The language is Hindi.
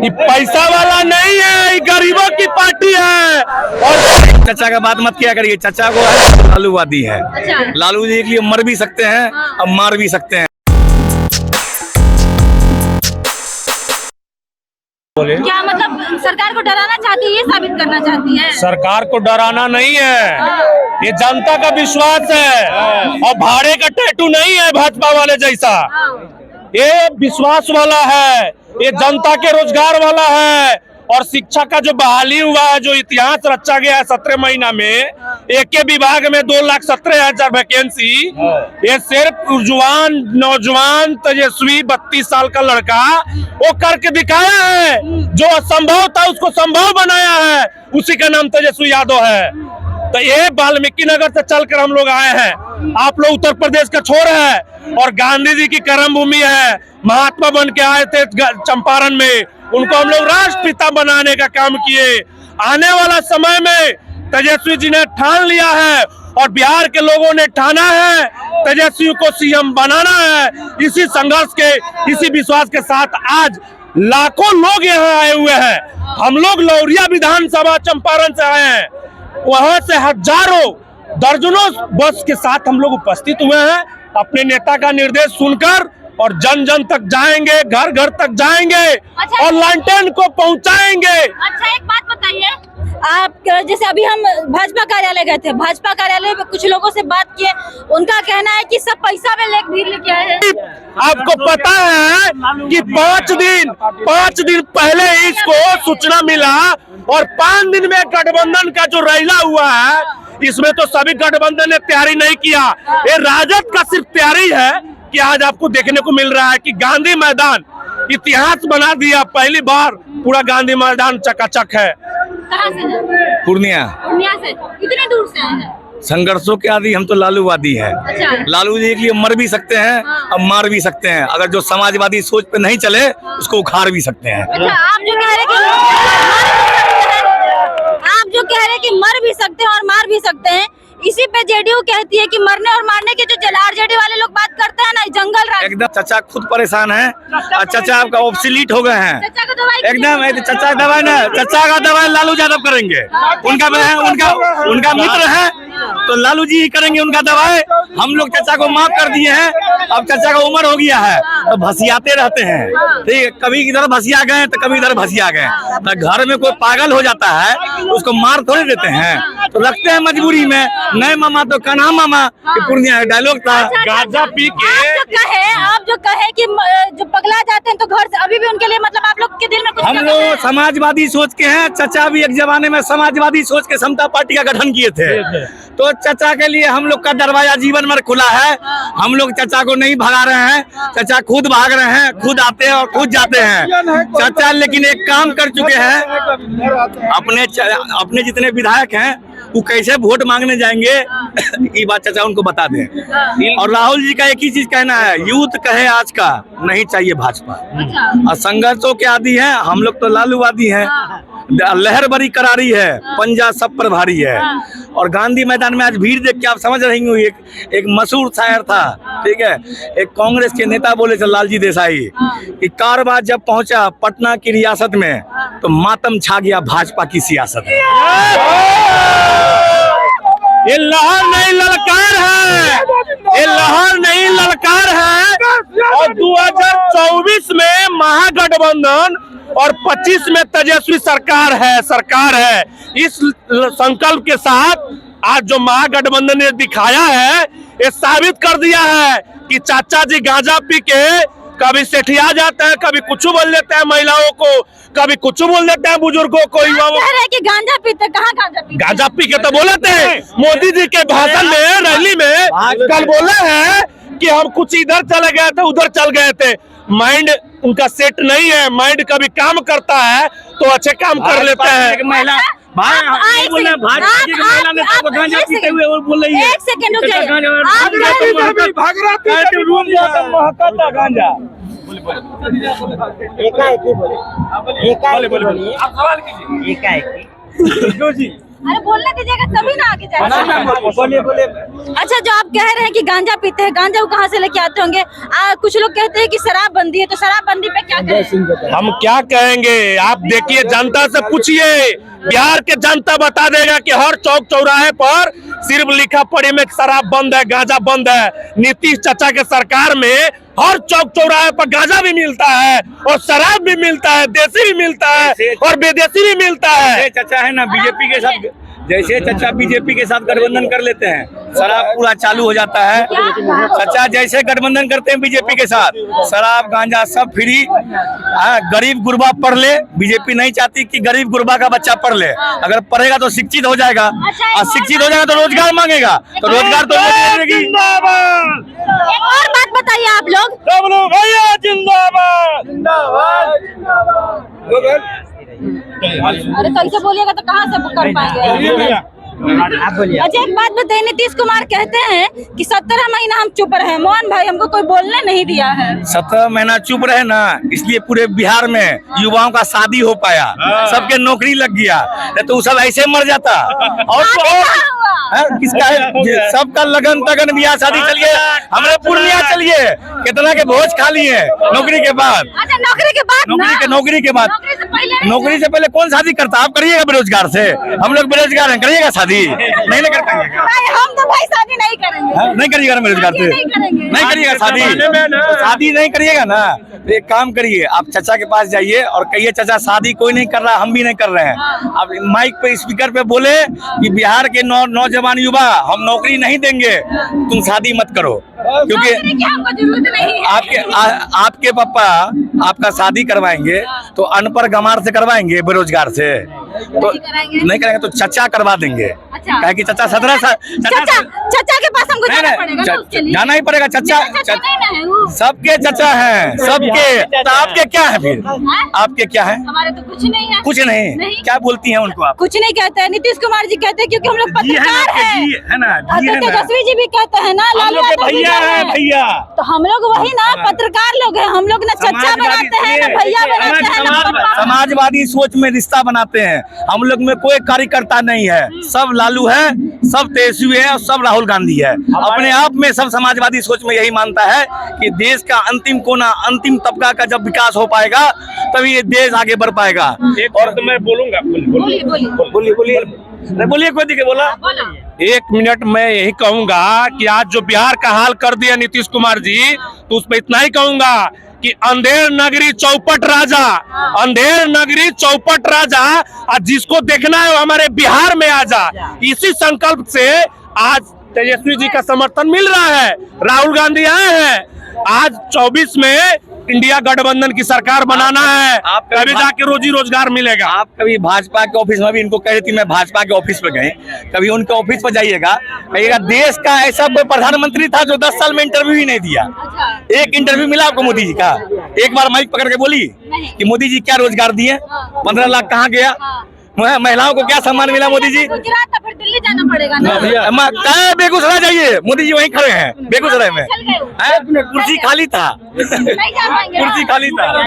ये पैसा वाला नहीं है, ये गरीबों की पार्टी है। और चाचा का बात मत किया करिए, चाचा को लालूवादी है। लालू जी के लिए मर भी सकते हैं और मार भी सकते हैं। क्या मतलब सरकार को डराना चाहती है, ये साबित करना चाहती है? सरकार को डराना नहीं है, ये जनता का विश्वास है और भाड़े का टैटू नहीं है भाजपा वाले जैसा। ये विश्वास वाला है, ये जनता के रोजगार वाला है। और शिक्षा का जो बहाली हुआ है, जो इतिहास रचा गया है 17 महीना में, एक विभाग में 2,17,000 वैकेंसी, ये सिर्फ जवान नौजवान तेजस्वी 32 साल का लड़का वो करके दिखाया है। जो असंभव था उसको संभव बनाया है, उसी का नाम तेजस्वी यादव है। तो ये वाल्मीकि नगर से चलकर हम लोग आए हैं। आप लोग उत्तर प्रदेश का छोर है और गांधी जी की कर्म भूमि है। महात्मा बन के आए थे चंपारण में, उनको हम लोग राष्ट्रपिता बनाने का काम किए। आने वाला समय में तेजस्वी जी ने ठान लिया है और बिहार के लोगों ने ठाना है तेजस्वी को सीएम बनाना है। इसी संघर्ष के, इसी विश्वास के साथ आज लाखों लोग यहाँ आए हुए हैं। हम लोग लौरिया विधानसभा चंपारण से आए हैं, वहां से हजारों दर्जनों बस के साथ हम लोग उपस्थित हुए हैं। अपने नेता का निर्देश सुनकर और जन जन तक जाएंगे, घर घर तक जाएंगे। और लालटेन को पहुंचाएंगे। अच्छा, एक बात बताइए, आप जैसे अभी हम भाजपा कार्यालय गए थे, भाजपा कार्यालय में कुछ लोगों से बात किए, उनका कहना है कि सब पैसा में भीड़ लेके आए हैं। आपको पता है कि 5 दिन पहले इसको सूचना मिला और 5 दिन में गठबंधन का जो रैला हुआ है, इसमें तो सभी गठबंधन ने तैयारी नहीं किया। ये राजद का सिर्फ तैयारी है कि आज आपको देखने को मिल रहा है कि गांधी मैदान इतिहास बना दिया। पहली बार पूरा गांधी मैदान चकाचक है। कहाँ से? पूर्णिया से? कितने दूर से आए हैं? संघर्षों के आदि हम तो लालूवादी है। अच्छा। लालू जी के लिए मर भी सकते हैं और मार भी सकते हैं। अगर जो समाजवादी सोच पे नहीं चले उसको उखाड़ भी सकते हैं। अच्छा, आप जो कह रहे कि मर भी सकते हैं और मार भी सकते हैं, इसी पे जेडीयू कहती है कि मरने और मारने के जो आरजेडी वाले लोग बात करते हैं ना, जंगल राज। एकदम चाचा खुद परेशान है और चाचा आपका ऑब्सोलीट हो गए हैं एकदम। चाचा का दवाई ना, चाचा का दवाई लालू यादव करेंगे। उनका मित्र है तो लालू जी ही करेंगे उनका दवाई। हम लोग चाचा को माफ कर दिए हैं। अब चाचा का उम्र हो गया है तो भसियाते रहते हैं, ठीक है। कभी इधर भसिया गए तो कभी इधर भसिया गए। तो घर में कोई पागल हो जाता है उसको मार थोड़ी देते हैं, तो रखते हैं मजबूरी में। नहीं मामा तो कन्हा मामा, पूर्णिया डायलॉग था। गांजा पी के आप जो कहे कि जो पगला जाते हैं तो घर से, अभी भी उनके लिए मतलब आप लोग के दिल में कुछ? हम लोग समाजवादी सोच के हैं। चाचा भी एक जमाने में समाजवादी सोच के समता पार्टी का गठन किए थे, तो चाचा के लिए हम लोग का दरवाजा जीवन भर खुला है। हम लोग चाचा को नहीं भगा रहे हैं, चाचा खुद भाग रहे हैं, खुद आते हैं और खुद जाते हैं। चाचा लेकिन एक काम कर चुके हैं, अपने जितने विधायक हैं वो कैसे वोट मांगने जाएंगे ये बात चाचा उनको बता दें। और राहुल जी का एक ही चीज कहना है, यूथ कहे आज का नहीं चाहिए भाजपा। और संघर्षों के आदि हैं हम लोग तो लालूवादी हैं। लहर बड़ी करारी है, पंजा सब पर भारी है। और गांधी मैदान में आज भीड़ देख के आप समझ रही होंगी, एक मशहूर शायर था, ठीक है। एक कांग्रेस के नेता बोले थे लालजी देसाई कि कारवा जब पहुंचा पटना की रियासत में तो मातम छा गया भाजपा की सियासत में। ये लहर नहीं ललकार है, ये लहर नहीं ललकार है। और 2024 में महागठबंधन और 25 में तेजस्वी सरकार है। इस संकल्प के साथ आज जो महागठबंधन ने दिखाया है, ये साबित कर दिया है कि चाचा जी गांजा पी के कभी सेठिया जाते हैं, कभी कुछ बोल देते हैं महिलाओं को, कभी कुछ बोल देते हैं बुजुर्गों को, युवाओं को। कि गांजा पीते, कहाँ गांजा पीते? गांजा पी के तो बोले थे मोदी जी के भाषण में, रैली में कल बोले हैं कि हम कुछ इधर चले गए थे, उधर चल गए थे। माइंड उनका सेट नहीं है। माइंड कभी काम करता है तो अच्छे काम कर लेते हैं। महिला एक सेकंड अरे बोलने दीजिएगा तभी ना आगे जाएगा। बोलिए। अच्छा, जो आप कह रहे हैं कि गांजा पीते हैं, गांजा वो कहाँ से लेके आते होंगे? कुछ लोग कहते हैं कि शराबबंदी है, तो शराबबंदी पे क्या कहें? हम क्या कहेंगे? आप देखिए, जनता से पूछिए, बिहार के जनता बता देगा कि हर चौक चौराहे पर सिर्फ लिखा पढ़ी में शराब बंद है, गांजा बंद है। नीतीश चाचा के सरकार में हर चौक चौराहे पर गांजा भी मिलता है और शराब भी मिलता है, देसी भी मिलता है और विदेशी भी मिलता है। चाचा है ना बीजेपी के साथ, जैसे चाचा बीजेपी के साथ गठबंधन कर लेते हैं, शराब पूरा चालू हो जाता है। चाचा जैसे गठबंधन करते हैं बीजेपी के साथ, शराब गांजा सब फ्री। गरीब गुरबा पढ़ ले, बीजेपी नहीं चाहती कि गरीब गुरबा का बच्चा पढ़ ले। अगर पढ़ेगा तो शिक्षित हो जाएगा, और शिक्षित हो जाएगा तो रोजगार मांगेगा, तो रोजगार तो मिलेगी। एक और बात बताइए आप लोग। सब लोग भैया जिंदाबाद। अरे कैसे बोलिएगा तो कहाँ से कर पाएंगे? आप बोलिए। अच्छा, एक बात बताइए, नीतीश कुमार कहते हैं कि 17 महीना हम चुप रहे, मोहन भाई हमको कोई बोलने नहीं दिया है। 17 महीना चुप रहे ना, इसलिए पूरे बिहार में युवाओं का शादी हो पाया, सबके नौकरी लग गया, तो सब ऐसे मर जाता। और किसका है? सबका लगन तगन बियाह शादी चलिए, हमारे पूर्णिया चलिए, कितना के भोज खा लिए नौकरी के बाद। अच्छा, नौकरी के बाद नौकरी के बाद नौकरी से पहले कौन शादी करता? आप करिएगा बेरोजगार से, हम लोग बेरोजगार हैं, करिएगा शादी? नहीं कर पाएंगे। हम तो भाई शादी नहीं करेंगे। नहीं करिएगा बेरोजगार से, नहीं करिएगा शादी, तो शादी नहीं करिएगा ना। एक काम करिए, आप चाचा के पास जाइए और कहिए चाचा शादी कोई नहीं कर रहा, हम भी नहीं कर रहे हैं। आप माइक पे स्पीकर पे बोले कि बिहार के नौजवान युवा हम नौकरी नहीं देंगे, तुम शादी मत करो, क्योंकि हमको जरूरत नहीं है। आपके पापा आपका शादी करवाएंगे तो अनपढ़ गमार से करवाएंगे, बेरोजगार से तो नहीं करेंगे, तो चचा करवा देंगे। अच्छा, कहे कि चचा 17 साल चाचा के पास हमको जाना पड़ेगा ना उसके लिए? जाना ही पड़ेगा। चचा नहीं ना है वो। सबके चचा हैं, सबके। तो आपके क्या है फिर? आपके क्या है? हमारे तो कुछ नहीं है। कुछ नहीं। क्या बोलती हैं उनको आप? कुछ नहीं कहते हैं, नीतीश कुमार जी कहते हैं क्योंकि हम लोग पत्रकार हैं, है ना? तेजस्वी जी भी कहते हैं ना, लालू यादव भी भैया है, भैया। तो हम लोग वही ना पत्रकार लोग हैं, हम लोग ना चचा बनाते हैं ना भैया बनाते हैं ना पापा। समाजवादी सोच में रिश्ता बनाते हैं। हम लोग में कोई कार्यकर्ता नहीं है, सब लालू है, सब तेजस्वी है और सब राहुल गांधी है। अपने आप में सब समाजवादी सोच में यही मानता है कि देश का अंतिम कोना, अंतिम तबका का जब विकास हो पाएगा तभी ये देश आगे बढ़ पाएगा। और तो मैं बोलूंगा, बोलिए कोई दिखे बोला। 1 मिनट में यही कहूंगा कि आज जो बिहार का हाल कर दिया नीतीश कुमार जी, तो उस पर इतना ही कहूंगा कि अंधेर नगरी चौपट राजा, अंधेर नगरी चौपट राजा, आज जिसको देखना है वो हमारे बिहार में आ जा। इसी संकल्प से आज तेजस्वी जी का समर्थन मिल रहा है, राहुल गांधी आए हैं। आज 24 में इंडिया गठबंधन की सरकार बनाना है, तभी जाके रोजी रोजगार मिलेगा। आप कभी भाजपा के ऑफिस में भी इनको कह रही थी मैं भाजपा के ऑफिस पे गए, कभी उनके ऑफिस पर जाइएगा, कहिएगा देश का ऐसा कोई प्रधानमंत्री था जो 10 साल में इंटरव्यू ही नहीं दिया। एक इंटरव्यू मिला आपको मोदी जी का? एक बार माइक पकड़ के बोली कि मोदी जी क्या रोजगार दिए, 15 लाख कहाँ गया, महिलाओं को क्या सम्मान मिला मोदी जी? गुजरात तो फिर दिल्ली जाना पड़ेगा ना। बेगूसराय जाइए, मोदी जी वहीं खड़े हैं बेगूसराय में, कुर्सी खाली था, नहीं जा पाएंगे। कुर्सी खाली था।